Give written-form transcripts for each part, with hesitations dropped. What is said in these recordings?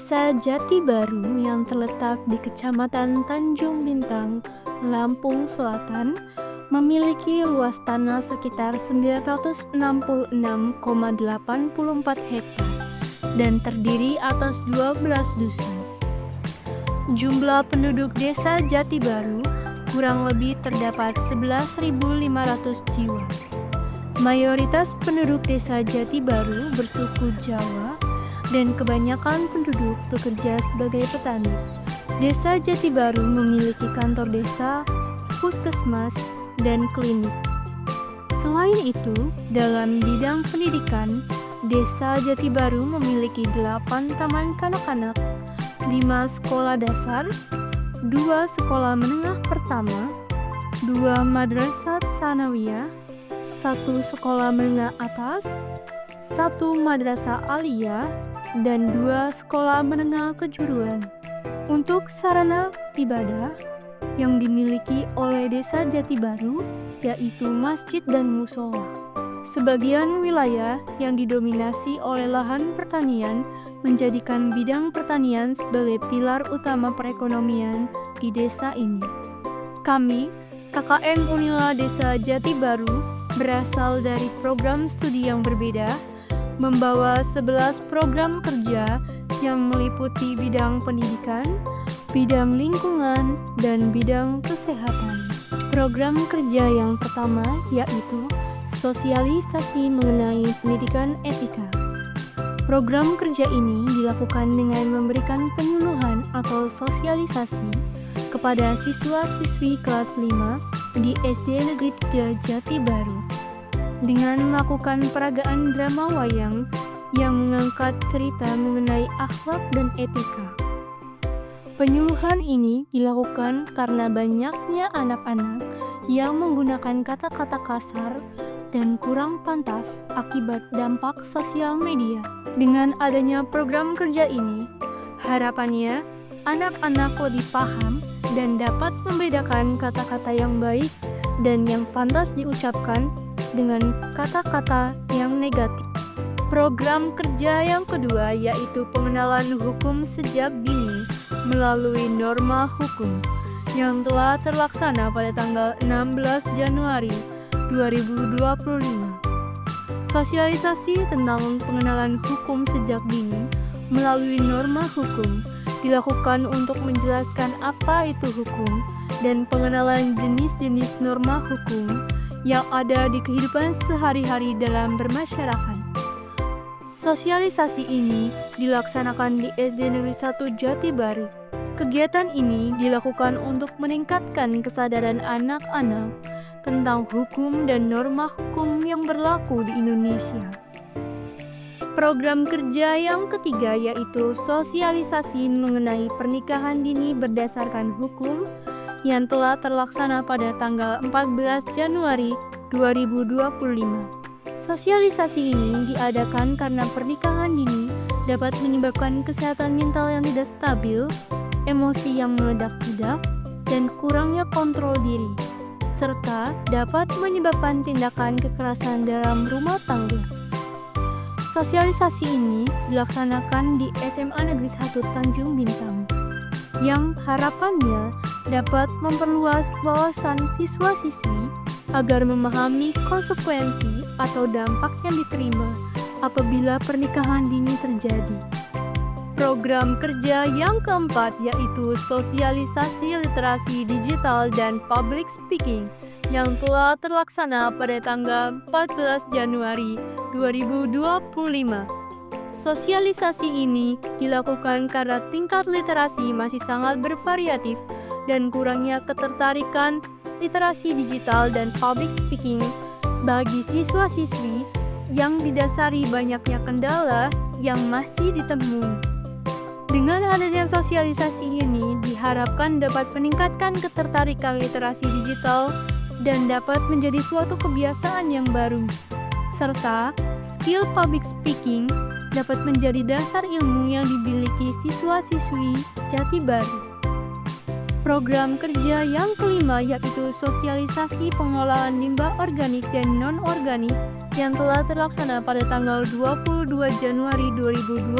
Desa Jati Baru yang terletak di Kecamatan Tanjung Bintang, Lampung Selatan, memiliki luas tanah sekitar 966,84 hektar dan terdiri atas 12 dusun. Jumlah penduduk Desa Jati Baru kurang lebih terdapat 11.500 jiwa. Mayoritas penduduk Desa Jati Baru bersuku Jawa dan kebanyakan penduduk bekerja sebagai petani. Desa Jati Baru memiliki kantor desa, puskesmas, dan klinik. Selain itu, dalam bidang pendidikan, Desa Jati Baru memiliki 8 taman kanak-kanak, 5 sekolah dasar, 2 sekolah menengah pertama, 2 madrasah sanawiyah, 1 sekolah menengah atas, 1 madrasah aliyah, dan 2 sekolah menengah kejuruan. Untuk sarana ibadah yang dimiliki oleh Desa Jati Baru yaitu masjid dan musola. Sebagian wilayah yang didominasi oleh lahan pertanian menjadikan bidang pertanian sebagai pilar utama perekonomian di desa ini. Kami, KKN Unila Desa Jati Baru, berasal dari program studi yang berbeda, membawa 11 program kerja yang meliputi bidang pendidikan, bidang lingkungan, dan bidang kesehatan. Program kerja yang pertama yaitu sosialisasi mengenai pendidikan etika. Program kerja ini dilakukan dengan memberikan penyuluhan atau sosialisasi kepada siswa-siswi kelas 5 di SD Negeri 3 Jati Baru dengan melakukan peragaan drama wayang yang mengangkat cerita mengenai akhlak dan etika. Penyuluhan ini dilakukan karena banyaknya anak-anak yang menggunakan kata-kata kasar dan kurang pantas akibat dampak sosial media. Dengan adanya program kerja ini, harapannya anak-anak lebih paham dan dapat membedakan kata-kata yang baik dan yang pantas diucapkan dengan kata-kata yang negatif. Program kerja yang kedua yaitu pengenalan hukum sejak dini melalui norma hukum yang telah terlaksana pada tanggal 16 Januari 2025. Sosialisasi tentang pengenalan hukum sejak dini melalui norma hukum dilakukan untuk menjelaskan apa itu hukum dan pengenalan jenis-jenis norma hukum yang ada di kehidupan sehari-hari dalam bermasyarakat. Sosialisasi ini dilaksanakan di SD Negeri 1 Jati Baru. Kegiatan ini dilakukan untuk meningkatkan kesadaran anak-anak tentang hukum dan norma hukum yang berlaku di Indonesia. Program kerja yang ketiga yaitu sosialisasi mengenai pernikahan dini berdasarkan hukum yang telah terlaksana pada tanggal 14 Januari 2025. Sosialisasi ini diadakan karena pernikahan dini dapat menyebabkan kesehatan mental yang tidak stabil, emosi yang meledak-ledak, dan kurangnya kontrol diri, serta dapat menyebabkan tindakan kekerasan dalam rumah tangga. Sosialisasi ini dilaksanakan di SMA Negeri 1 Tanjung Bintang, yang harapannya dapat memperluas wawasan siswa-siswi agar memahami konsekuensi atau dampak yang diterima apabila pernikahan dini terjadi. Program kerja yang keempat yaitu sosialisasi literasi digital dan public speaking yang telah terlaksana pada tanggal 14 Januari 2025. Sosialisasi ini dilakukan karena tingkat literasi masih sangat bervariatif dan kurangnya ketertarikan literasi digital dan public speaking bagi siswa-siswi yang didasari banyaknya kendala yang masih ditemui. Dengan adanya sosialisasi ini diharapkan dapat meningkatkan ketertarikan literasi digital dan dapat menjadi suatu kebiasaan yang baru, serta skill public speaking dapat menjadi dasar ilmu yang dimiliki siswa-siswi Jati Baru. Program kerja yang kelima yaitu sosialisasi pengolahan limbah organik dan non-organik yang telah terlaksana pada tanggal 22 Januari 2025.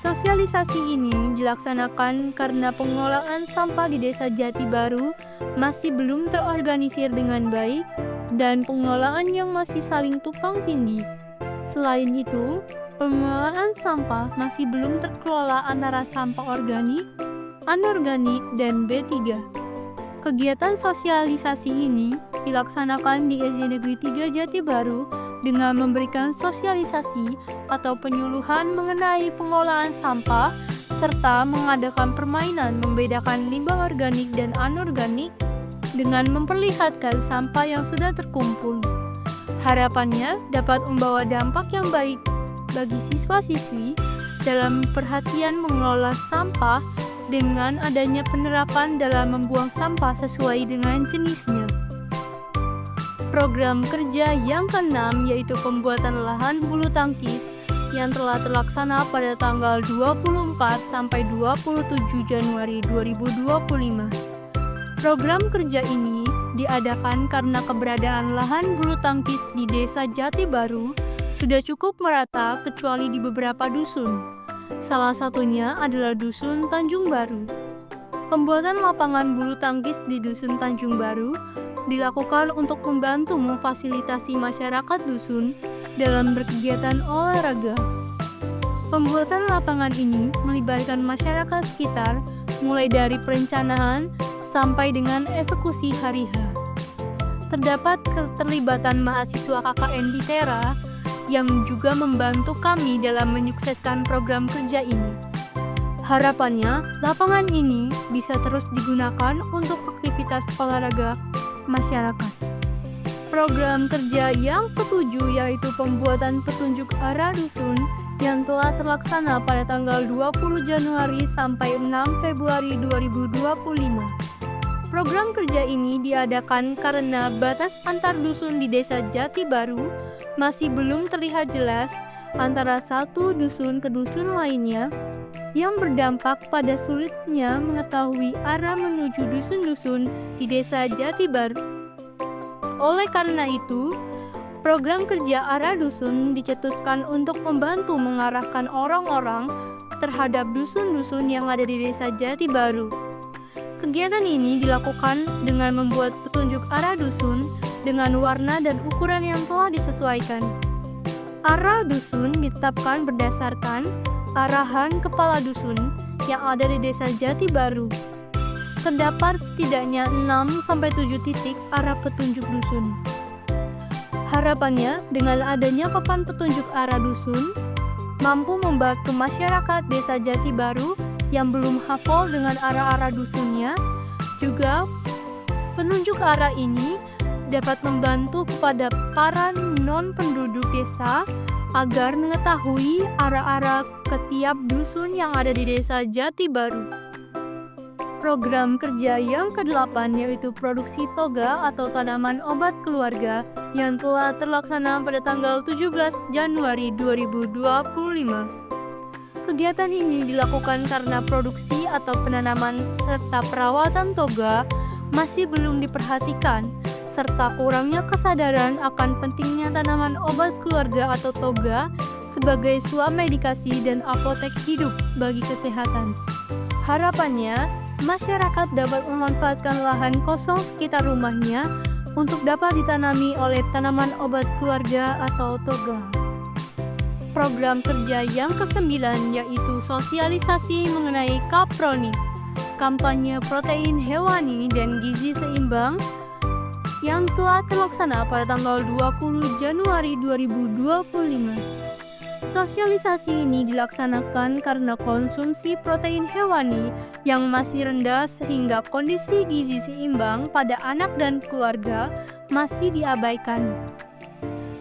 Sosialisasi ini dilaksanakan karena pengelolaan sampah di Desa Jati Baru masih belum terorganisir dengan baik dan pengelolaan yang masih saling tumpang tindih. Selain itu, pengelolaan sampah masih belum terkelola antara sampah organik, anorganik, dan B3. Kegiatan sosialisasi ini dilaksanakan di SD Negeri 3 Jati Baru dengan memberikan sosialisasi atau penyuluhan mengenai pengelolaan sampah serta mengadakan permainan membedakan limbah organik dan anorganik dengan memperlihatkan sampah yang sudah terkumpul. Harapannya dapat membawa dampak yang baik bagi siswa-siswi dalam perhatian mengelola sampah dengan adanya penerapan dalam membuang sampah sesuai dengan jenisnya. Program kerja yang keenam yaitu pembuatan lahan bulu tangkis yang telah terlaksana pada tanggal 24 sampai 27 Januari 2025. Program kerja ini diadakan karena keberadaan lahan bulu tangkis di Desa Jati Baru sudah cukup merata kecuali di beberapa dusun. Salah satunya adalah Dusun Tanjung Baru. Pembuatan lapangan bulu tangkis di Dusun Tanjung Baru dilakukan untuk membantu memfasilitasi masyarakat dusun dalam berkegiatan olahraga. Pembuatan lapangan ini melibatkan masyarakat sekitar mulai dari perencanaan sampai dengan eksekusi hari H. Terdapat keterlibatan mahasiswa KKN di Tera yang juga membantu kami dalam menyukseskan program kerja ini. Harapannya, lapangan ini bisa terus digunakan untuk aktivitas olahraga masyarakat. Program kerja yang ketujuh yaitu pembuatan petunjuk arah dusun yang telah terlaksana pada tanggal 20 Januari sampai 6 Februari 2025. Program kerja ini diadakan karena batas antar dusun di Desa Jati Baru masih belum terlihat jelas antara satu dusun ke dusun lainnya yang berdampak pada sulitnya mengetahui arah menuju dusun-dusun di Desa Jati Baru. Oleh karena itu, program kerja arah dusun dicetuskan untuk membantu mengarahkan orang-orang terhadap dusun-dusun yang ada di Desa Jati Baru. Kegiatan ini dilakukan dengan membuat petunjuk arah dusun dengan warna dan ukuran yang telah disesuaikan. Arah dusun ditetapkan berdasarkan arahan kepala dusun yang ada di Desa Jati Baru. Terdapat setidaknya 6-7 titik arah petunjuk dusun. Harapannya, dengan adanya papan petunjuk arah dusun, mampu membantu masyarakat Desa Jati Baru yang belum hafal dengan arah-arah dusunnya. Juga, penunjuk arah ini dapat membantu kepada para non-penduduk desa agar mengetahui arah-arah ke tiap dusun yang ada di Desa Jati Baru. Program kerja yang ke-8 yaitu produksi toga atau tanaman obat keluarga yang telah terlaksana pada tanggal 17 Januari 2025. Kegiatan ini dilakukan karena produksi atau penanaman serta perawatan toga masih belum diperhatikan, serta kurangnya kesadaran akan pentingnya tanaman obat keluarga atau toga sebagai swamedikasi dan apotek hidup bagi kesehatan. Harapannya, masyarakat dapat memanfaatkan lahan kosong sekitar rumahnya untuk dapat ditanami oleh tanaman obat keluarga atau toga. Program kerja yang ke-9 yaitu sosialisasi mengenai kapronik, kampanye protein hewani dan gizi seimbang yang telah terlaksana pada tanggal 20 Januari 2025. Sosialisasi ini dilaksanakan karena konsumsi protein hewani yang masih rendah sehingga kondisi gizi seimbang pada anak dan keluarga masih diabaikan.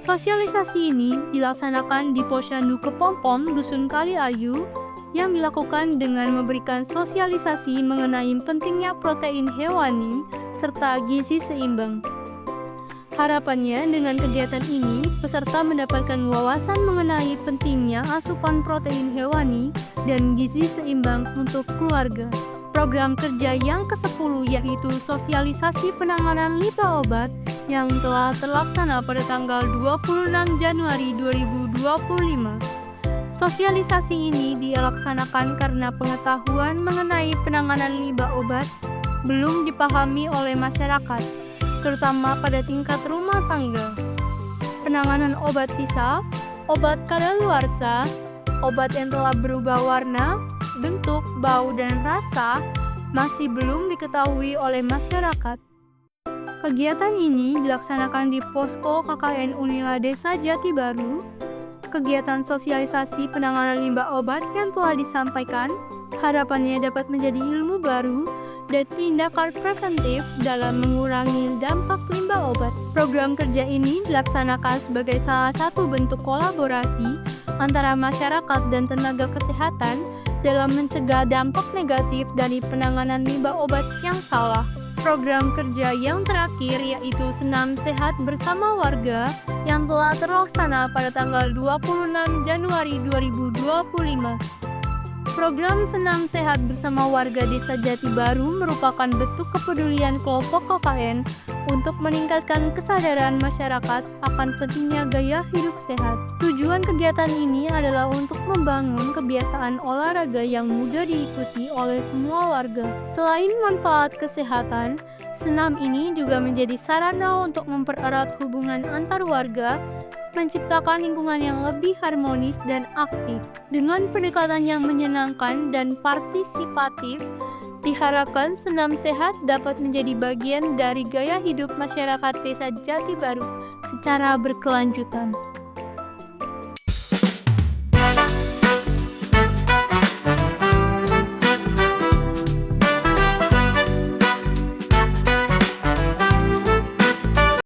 Sosialisasi ini dilaksanakan di Posyandu Kepompong, Dusun Kaliayu, yang dilakukan dengan memberikan sosialisasi mengenai pentingnya protein hewani serta gizi seimbang. Harapannya dengan kegiatan ini, peserta mendapatkan wawasan mengenai pentingnya asupan protein hewani dan gizi seimbang untuk keluarga. Program kerja yang ke-10 yaitu sosialisasi penanganan limbah obat yang telah terlaksana pada tanggal 26 Januari 2025. Sosialisasi ini dilaksanakan karena pengetahuan mengenai penanganan limbah obat belum dipahami oleh masyarakat, terutama pada tingkat rumah tangga. Penanganan obat sisa, obat kadaluarsa, obat yang telah berubah warna, bentuk, bau, dan rasa masih belum diketahui oleh masyarakat. Kegiatan ini dilaksanakan di Posko KKN Unila Desa Jati Baru. Kegiatan sosialisasi penanganan limbah obat yang telah disampaikan harapannya dapat menjadi ilmu baru dan tindakan preventif dalam mengurangi dampak limbah obat. Program kerja ini dilaksanakan sebagai salah satu bentuk kolaborasi antara masyarakat dan tenaga kesehatan dalam mencegah dampak negatif dari penanganan limbah obat yang salah. Program kerja yang terakhir yaitu Senam Sehat Bersama Warga yang telah terlaksana pada tanggal 26 Januari 2025. Program Senam Sehat Bersama Warga Desa Jati Baru merupakan bentuk kepedulian kelompok KKN untuk meningkatkan kesadaran masyarakat akan pentingnya gaya hidup sehat. Tujuan kegiatan ini adalah untuk membangun kebiasaan olahraga yang mudah diikuti oleh semua warga. Selain manfaat kesehatan, senam ini juga menjadi sarana untuk mempererat hubungan antar warga, menciptakan lingkungan yang lebih harmonis dan aktif. Dengan pendekatan yang menyenangkan dan partisipatif, diharapkan senam sehat dapat menjadi bagian dari gaya hidup masyarakat Desa Jati Baru secara berkelanjutan.